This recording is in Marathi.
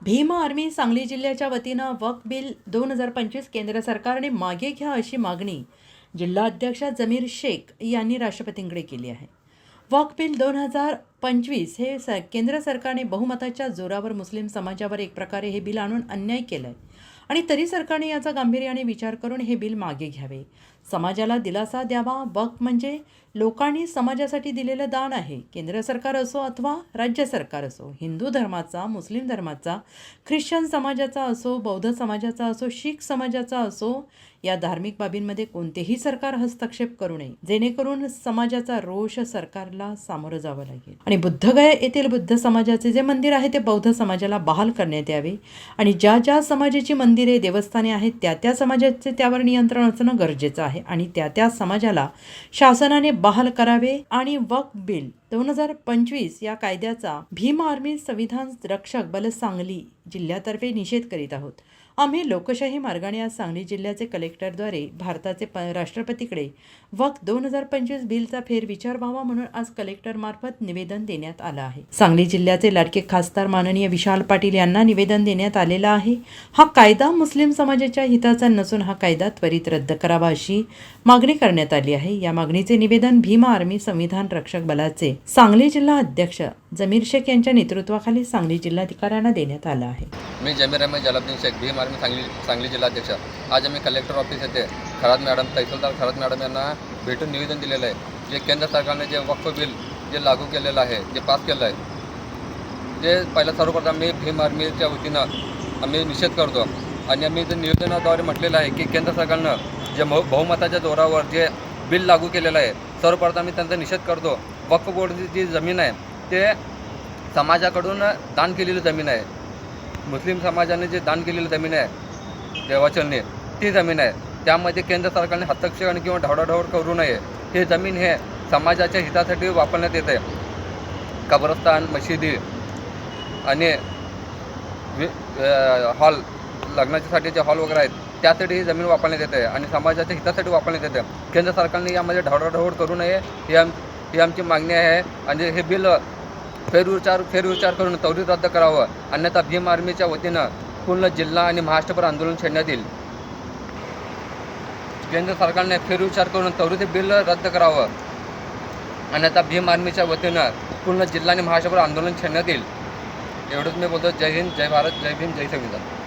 भीम आर्मी सांगली जिल्ह्याच्या वतीनं वक्फ बिल 2025 केंद्र सरकारने मागे घ्या अशी मागणी जिल्हाध्यक्ष जमीर शेख यांनी राष्ट्रपतींकडे केली आहे। वक्फ बिल 2025 हे केंद्र सरकारने बहुमताच्या जोरावर मुस्लिम समाजावर एक प्रकारे हे बिल आणून अन्याय केलाय आणि तरी सरकारने याचा गांभीर्याने विचार करून हे बिल मागे घ्यावे, समाजाला दिलासा द्यावा। वक्फ म्हणजे लोकांनी समाजासाठी दिलेलं दान आहे। केंद्र सरकार असो अथवा राज्य सरकार असो, हिंदू धर्माचा, मुस्लिम धर्माचा, ख्रिश्चन समाजाचा असो, बौद्ध समाजाचा असो, शीख समाजाचा असो, या धार्मिक बाबींमध्ये कोणतेही सरकार हस्तक्षेप करू नये, जेणेकरून समाजाचा रोष सरकारला सामोरं जावं लागेल। आणि बुद्धगया येथील बुद्ध समाजाचे जे मंदिर आहे ते बौद्ध समाजाला बहाल करण्यात यावे आणि ज्या ज्या समाजाची मंदिरे, देवस्थाने आहेत त्या समाजाचे त्यावर नियंत्रण असणं गरजेचं आहे आणि त्या समाजाला शासनाने बहाल करावे। आणि वक्फ बिल 2025 या कायद्याचा भीम आर्मी संविधान रक्षक बल सांगली जिल्ह्यातर्फे निषेध करीत आहोत। आम्ही लोकशाही मार्गाने आज सांगली जिल्ह्याचे कलेक्टरद्वारे भारताचे राष्ट्रपतीकडे वक्फ 2025 बिलचा फेरविचार व्हावा म्हणून आज कलेक्टरमार्फत निवेदन देण्यात आलं आहे। सांगली जिल्ह्याचे लाडके खासदार माननीय विशाल पाटील यांना निवेदन देण्यात आलेलं आहे। हा कायदा मुस्लिम समाजाच्या हिताचा नसून हा कायदा त्वरित रद्द करावा अशी मागणी करण्यात आली आहे। या मागणीचे निवेदन भीम आर्मी संविधान रक्षक बलाचे सांगली जिल्हा अध्यक्ष जमीर शेख यांच्या नेतृत्वाखाली सांगली जिल्हाधिकाऱ्यांना देण्यात आलं आहे। मी जमीर अहमद जलालुद्दीन शेख, भीम आर्मी सांगली जिल्हाध्यक्ष। आज आम्ही कलेक्टर ऑफिस येथे खरात मॅडम, तहसीलदार खरात मॅडम यांना भेटून निवेदन दिलेलं आहे। जे केंद्र सरकारने जे वक्फ बिल जे लागू केलेलं आहे, जे पास केलं आहे, ते पहिला सर्वप्रथम मी भीम आर्मीच्या वतीनं आम्ही निषेध करतो आणि आम्ही ते निवेदनाद्वारे म्हटलेलं आहे की केंद्र सरकारनं जे बहुमताच्या जोरावर जे बिल लागू केलेलं आहे, सर्वप्रथम मी त्यांचा निषेध करतो। वक्फ बोर्डची जी जमीन आहे ते समाजाकडून दान केलेली जमीन आहे। मुस्लिम समाजाने जे दान केलेली जमीन आहे देवाचरणी, ती जमीन आहे। त्यामध्ये केंद्र सरकारने हस्तक्षेप किंवा ढवळाढवळ करू नये। हे जमीन हे समाजाच्या हितासाठी वापरण्यात येते। कब्रस्तान, मशिदी आणि हॉल, लग्नाच्यासाठी जे हॉल वगैरे आहेत त्यासाठी ही जमीन वापरण्यात येते आणि समाजाच्या हितासाठी वापरण्यात येते। केंद्र सरकारने यामध्ये ढवळाढवळ करू नये ही आमची मागणी आहे आणि हे बिल फेरविचार करून त्वरित रद्द करावं, अन्यथा भीम आर्मीच्या वतीनं पूर्ण जिल्हा आणि महाराष्ट्रभर आंदोलन छेडण्यात येईल। केंद्र सरकारने फेरविचार करून त्वरित बिल रद्द करावं, अन्यथा भीम आर्मीच्या वतीनं पूर्ण जिल्हा आणि महाराष्ट्रभर आंदोलन छेडण्यात येईल। एवढंच मी बोलतो। जय हिंद, जय भारत, जय भीम, जय संविधान।